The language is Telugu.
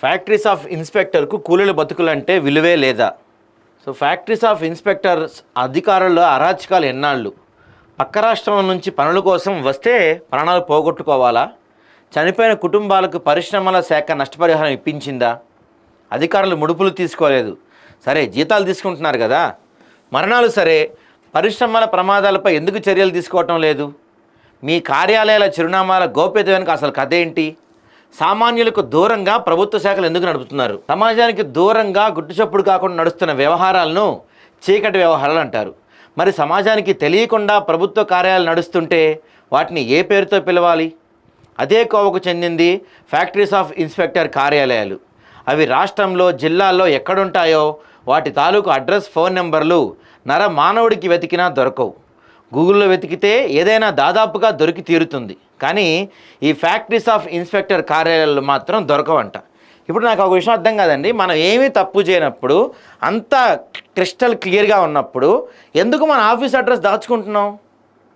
ఫ్యాక్టరీస్ ఆఫ్ ఇన్స్పెక్టర్కు కూలీల బతుకులంటే విలువే లేదా? సో ఫ్యాక్టరీస్ ఆఫ్ ఇన్స్పెక్టర్స్ అధికారుల అరాచకాలు ఎన్నాళ్ళు? పక్క రాష్ట్రం నుంచి పనుల కోసం వస్తే ప్రాణాలు పోగొట్టుకోవాలా? చనిపోయిన కుటుంబాలకు పరిశ్రమల శాఖ నష్టపరిహారం ఇప్పించిందా? అధికారులు ముడుపులు తీసుకోలేదు, సరే జీతాలు తీసుకుంటున్నారు కదా. మరణాలు సరే, పరిశ్రమల ప్రమాదాలపై ఎందుకు చర్యలు తీసుకోవటం లేదు? మీ కార్యాలయాల చిరునామాల గోప్యత వెనుక అసలు కథ ఏంటి? సామాన్యులకు దూరంగా ప్రభుత్వ శాఖలు ఎందుకు నడుపుతున్నారు? సమాజానికి దూరంగా గుట్టుచప్పుడు కాకుండా నడుస్తున్న వ్యవహారాలను చీకటి వ్యవహారాలు అంటారు. మరి సమాజానికి తెలియకుండా ప్రభుత్వ కార్యాలయాలు నడుస్తుంటే వాటిని ఏ పేరుతో పిలవాలి? అదే కోవకు చెందింది ఫ్యాక్టరీస్ ఆఫ్ ఇన్స్పెక్టర్ కార్యాలయాలు. అవి రాష్ట్రంలో, జిల్లాల్లో ఎక్కడుంటాయో వాటి తాలూకు అడ్రస్, ఫోన్ నెంబర్లు మానవుడికి వెతికినా దొరకవు. గూగుల్లో వెతికితే ఏదైనా దాదాపుగా దొరికి తీరుతుంది, కానీ ఈ ఫ్యాక్టరీస్ ఆఫ్ ఇన్స్పెక్టర్ కార్యాలయాలు మాత్రం దొరకవంట. ఇప్పుడు నాకు ఒక విషయం అర్థం కాదండి. మనం ఏమీ తప్పు చేయనప్పుడు, అంత క్రిస్టల్ క్లియర్గా ఉన్నప్పుడు ఎందుకు మన ఆఫీస్ అడ్రస్ దాచుకుంటున్నాం?